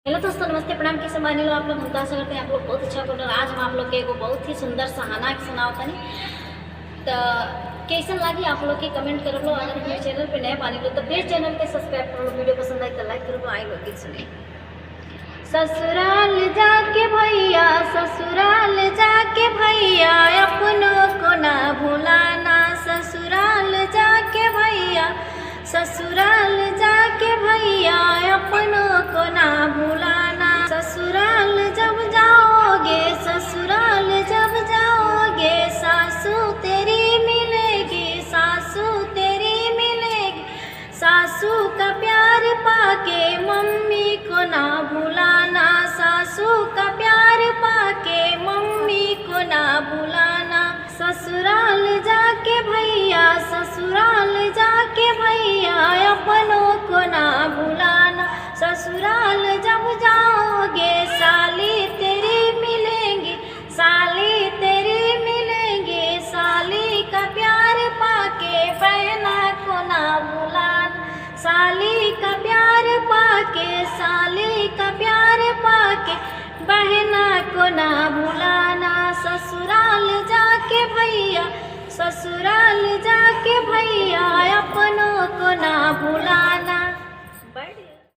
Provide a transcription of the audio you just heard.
Hello दोस्तों, नमस्ते, प्रणाम। कैसे मानी लो आप लोग? हम आशा करते हैं आप लोग बहुत अच्छा कर। आज हम आप लोग के एगो बहुत ही सुंदर सहाना के सुनाओ तनी तो कैसन लगी आप लोग के कमेंट कर लो। अगर हमारे चैनल पे नए पानी लो तो प्लीज चैनल पे सब्सक्राइब कर लो। वीडियो पसंद आई तो लाइक कर लो। आई लोग गीत सुने। ससुराल जाके भैया, ससुराल जाके भैया, अपनों को ना भुलाना। ससुराल जाके भैया, ससुराल जाके भैया, अपनों को ना भुलाना। ससुराल जब जाओगे, ससुराल जब जाओगे, सासू तेरी मिलेगी, सासू तेरी मिलेगी। सासू का प्यार पाके मम्मी को ना भुलाना। सासू का प्यार पाके मम्मी को ना भुलाना। ससुराल जाके भैया, ससुराल जाके भैया, अपनों को ना भुलाना। ससुराल जब जाओगे, साली तेरी मिलेंगी, साली तेरी मिलेंगी। साली का प्यार पाके बहना को ना भुलाना। साली का प्यार पाके, साली का प्यार पाके, बहना को ना भुलाना। ससुराल जाके भैया, ससुराल जाके भैया, अपनों को ना भुलाना।